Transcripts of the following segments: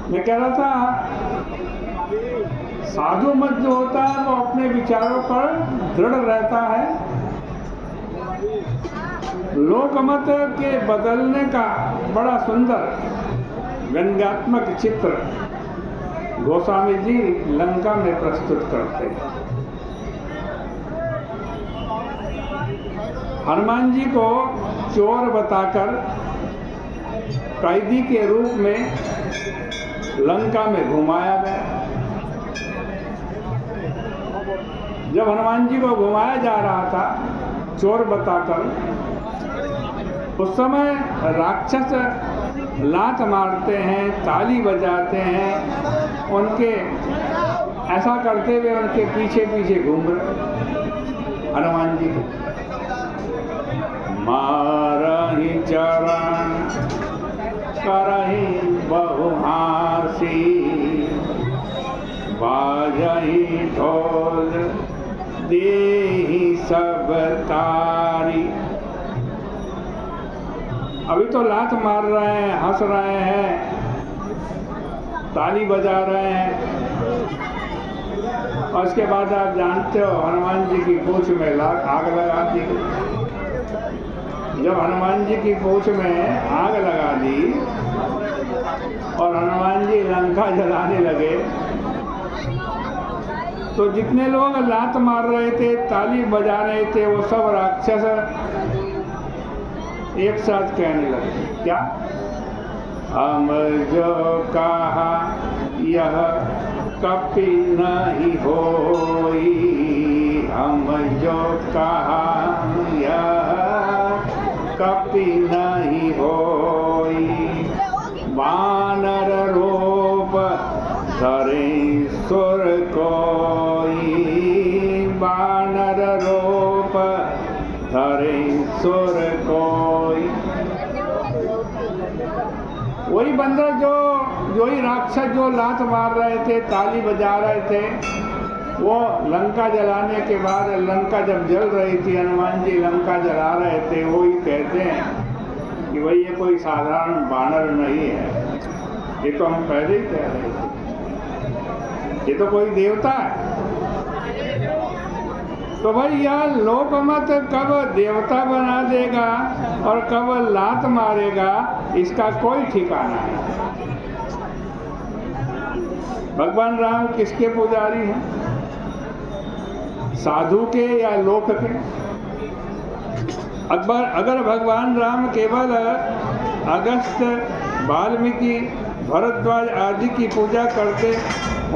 मैं कह रहा था, साधु मत जो होता है वो अपने विचारों पर दृढ़ रहता है। लोकमत के बदलने का बड़ा सुंदर व्यंग्यात्मक चित्र गोस्वामी जी लंका में प्रस्तुत करते हैं। हनुमान जी को चोर बताकर कैदी के रूप में लंका में घुमाया गया। जब हनुमान जी को घुमाया जा रहा था चोर बताकर, उस समय राक्षस लात मारते हैं, ताली बजाते हैं, उनके ऐसा करते हुए उनके पीछे पीछे घूम रहे हनुमान जी को। मारहि चरण करहि बहुहासी, बाजहि ढोल देहि सब तारी। अभी तो लात मार रहे हैं, हंस रहे हैं, ताली बजा रहे हैं, और उसके बाद आप जानते हो हनुमान जी की पूंछ में आग लगा दी। जब हनुमान जी की पूंछ में आग लगा दी और हनुमान जी लंका जलाने लगे, तो जितने लोग लात मार रहे थे, ताली बजा रहे थे, वो सब राक्षस एक साथ कहने लगे, क्या हम जो कहा यह कपि नहीं होई, हम जो कहा यह कपि नहीं होई। वानर रूप धरे सुर कोई, वानर रूप धरे सुर कोई। वही बंदर जो ही राक्षस जो लात मार रहे थे, ताली बजा रहे थे, वो लंका जलाने के बाद, लंका जब जल रही थी, हनुमान जी लंका जला रहे थे, वो ही कहते हैं कि भाई ये कोई साधारण बानर नहीं है, ये तो हम पहले ही कह रहे थे, ये तो कोई देवता है। तो भाई यह लोकमत कब देवता बना देगा और कब लात मारेगा, इसका कोई ठिकाना नहीं। भगवान राम किसके पुजारी हैं? साधु के या लोक के? अगर भगवान राम केवल अगस्त, वाल्मीकि, भरद्वाज आदि की पूजा करते,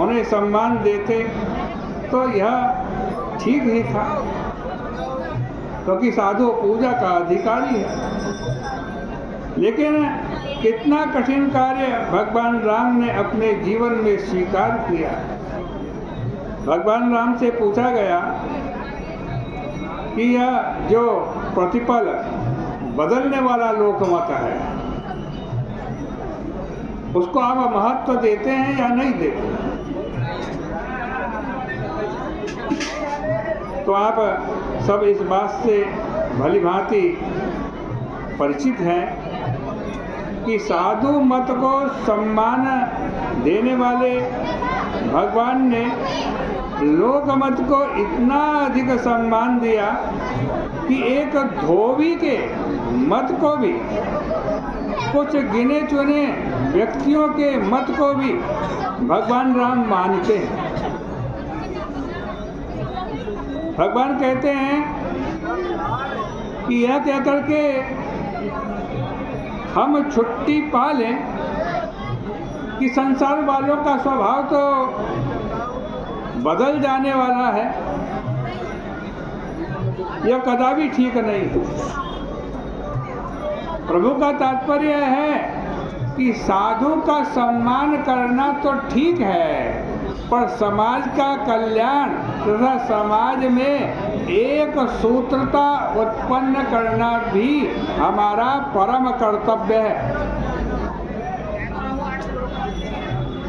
उन्हें सम्मान देते, तो यह ठीक ही था, क्योंकि साधु पूजा का अधिकारी है। लेकिन कितना कठिन कार्य भगवान राम ने अपने जीवन में स्वीकार किया। भगवान राम से पूछा गया कि यह जो प्रतिपल बदलने वाला लोकमत है, उसको आप महत्व देते हैं या नहीं देते? तो आप सब इस बात से भली भांति परिचित हैं कि साधु मत को सम्मान देने वाले भगवान ने लोकमत को इतना अधिक सम्मान दिया कि एक धोबी के मत को भी, कुछ गिने चुने व्यक्तियों के मत को भी भगवान राम मानते हैं। भगवान कहते हैं कि यह कहकर के हम छुट्टी पा लें कि संसार वालों का स्वभाव तो बदल जाने वाला है, यह कदापि ठीक नहीं है। प्रभु का तात्पर्य है कि साधु का सम्मान करना तो ठीक है, पर समाज का कल्याण तथा समाज में एक सूत्रता उत्पन्न करना भी हमारा परम कर्तव्य है।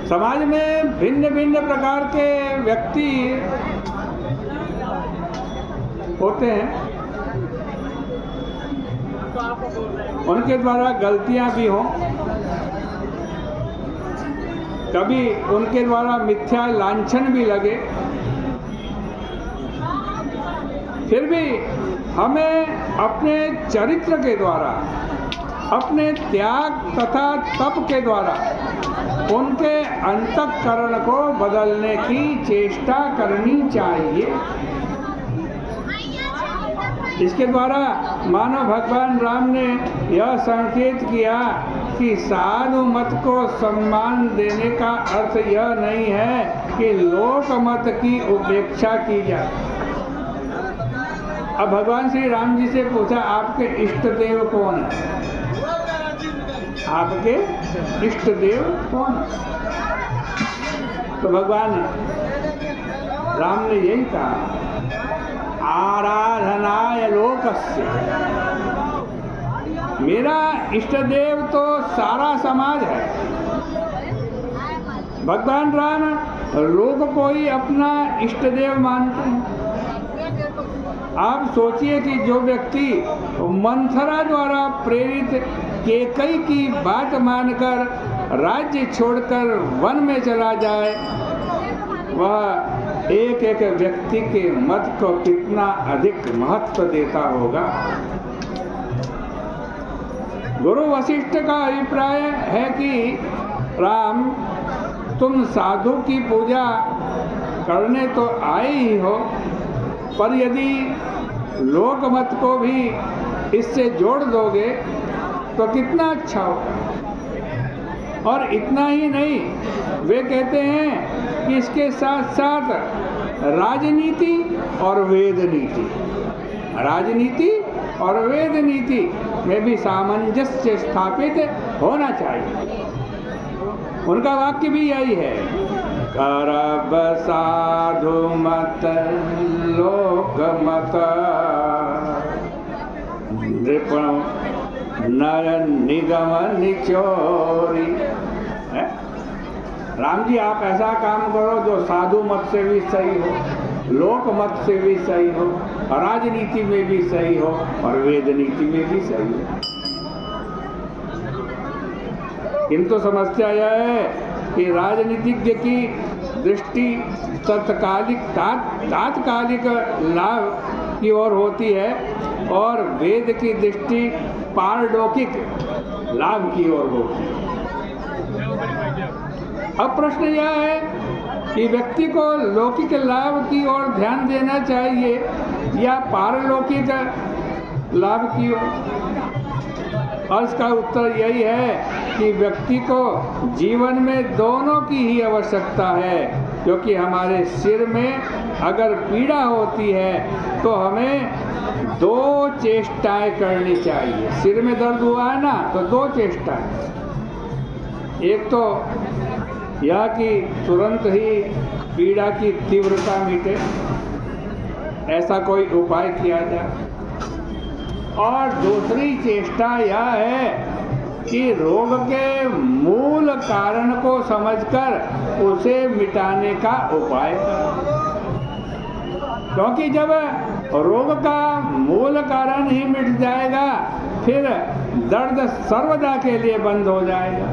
समाज में भिन्न भिन्न प्रकार के व्यक्ति होते हैं, उनके द्वारा गलतियां भी हों, कभी उनके द्वारा मिथ्या लांछन भी लगे, फिर भी हमें अपने चरित्र के द्वारा, अपने त्याग तथा तप के द्वारा उनके अंतःकरण को बदलने की चेष्टा करनी चाहिए। इसके द्वारा मानो भगवान राम ने यह संकेत किया कि साधु मत को सम्मान देने का अर्थ यह नहीं है कि लोक मत की उपेक्षा की जाए। अब भगवान श्री राम जी से पूछा, आपके इष्ट देव कौन है? आपके इष्ट देव कौन है? तो भगवान राम ने यही कहा, आराधनाय लोकस्य। मेरा इष्ट देव तो सारा समाज है। भगवान राम लोग को ही अपना इष्ट देव मानते हैं। आप सोचिए कि जो व्यक्ति मंथरा द्वारा प्रेरित केकई की बात मानकर राज्य छोड़कर वन में चला जाए, वह एक एक व्यक्ति के मत को कितना अधिक महत्व देता होगा। गुरु वशिष्ठ का अभिप्राय है कि राम, तुम साधु की पूजा करने तो आए ही हो, पर यदि लोक मत को भी इससे जोड़ दोगे तो कितना अच्छा हो। और इतना ही नहीं, वे कहते हैं कि इसके साथ साथ राजनीति और वेद नीति, राजनीति और वेद नीति में भी सामंजस्य स्थापित होना चाहिए। उनका वाक्य भी यही है, करब साधु मत लोक मत नृपण नर निगम निचोरी। राम जी, आप ऐसा काम करो जो साधु मत से भी सही हो, लोक मत से भी सही हो, राजनीति में भी सही हो और वेद नीति में भी सही हो। किंतु समस्या यह है कि राजनीतिज्ञ की दृष्टि तात्कालिक लाभ की ओर होती है और वेद की दृष्टि पारलौकिक लाभ की ओर होती है। अब प्रश्न यह है कि व्यक्ति को लौकिक लाभ की ओर ध्यान देना चाहिए या पारलौकिक लाभ की ओर? और इसका उत्तर यही है कि व्यक्ति को जीवन में दोनों की ही आवश्यकता है, क्योंकि हमारे सिर में अगर पीड़ा होती है तो हमें दो चेष्टाएं करनी चाहिए। सिर में दर्द हुआ है ना, तो दो चेष्टाएं। एक तो यह कि तुरंत ही पीड़ा की तीव्रता मिटे, ऐसा कोई उपाय किया जाए। और दूसरी चेष्टा यह है कि रोग के मूल कारण को समझकर उसे मिटाने का उपाय करें, क्योंकि जब रोग का मूल कारण ही मिट जाएगा फिर दर्द सर्वदा के लिए बंद हो जाएगा,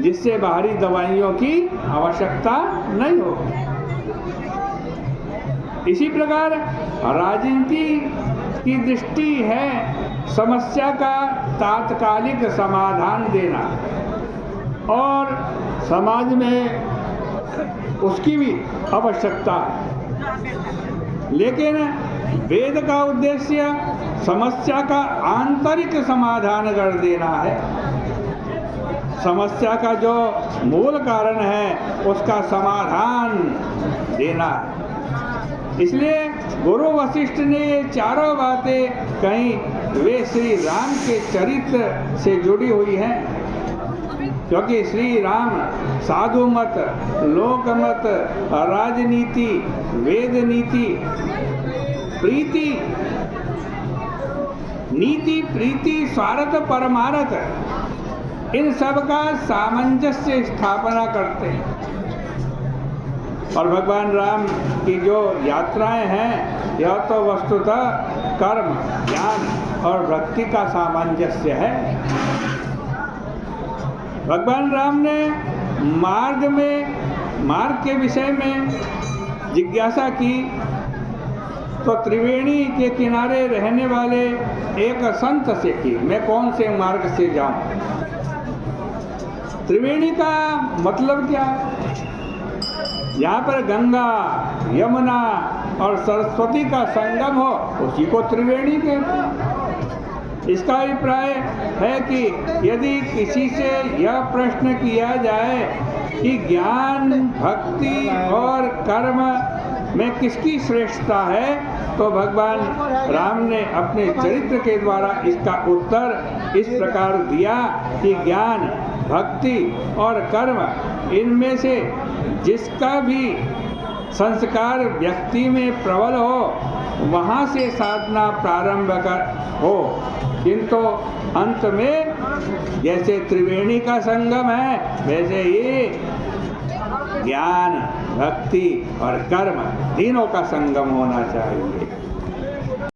जिससे बाहरी दवाइयों की आवश्यकता नहीं होगी। इसी प्रकार राजनीति की दृष्टि है समस्या का तात्कालिक समाधान देना और समाज में उसकी भी आवश्यकता है, लेकिन वेद का उद्देश्य समस्या का आंतरिक समाधान कर देना है। समस्या का जो मूल कारण है उसका समाधान देना है। इसलिए गुरु वशिष्ठ ने ये चारों बातें कहीं वे श्री राम के चरित्र से जुड़ी हुई हैं, क्योंकि श्री राम साधु मत, लोक मत, राजनीति, वेद नीति, प्रीति, नीति, प्रीति, स्वार्थ, परमार्थ, इन सब का सामंजस्य स्थापना करते हैं। और भगवान राम की जो यात्राएं हैं, यह तो वस्तुतः कर्म, ज्ञान और भक्ति का सामंजस्य है। भगवान राम ने मार्ग के विषय में जिज्ञासा की तो त्रिवेणी के किनारे रहने वाले एक संत से की, मैं कौन से मार्ग से जाऊं। त्रिवेणी का मतलब क्या है? यहाँ पर गंगा, यमुना और सरस्वती का संगम हो, उसी को त्रिवेणी कहते हैं। इसका अभिप्राय है कि यदि किसी से यह प्रश्न किया जाए कि ज्ञान, भक्ति और कर्म में किसकी श्रेष्ठता है, तो भगवान राम ने अपने चरित्र के द्वारा इसका उत्तर इस प्रकार दिया कि ज्ञान, भक्ति और कर्म, इनमें से जिसका भी संस्कार व्यक्ति में प्रबल हो वहाँ से साधना प्रारंभ हो, किंतु अंत में जैसे त्रिवेणी का संगम है वैसे ये ज्ञान, भक्ति और कर्म तीनों का संगम होना चाहिए।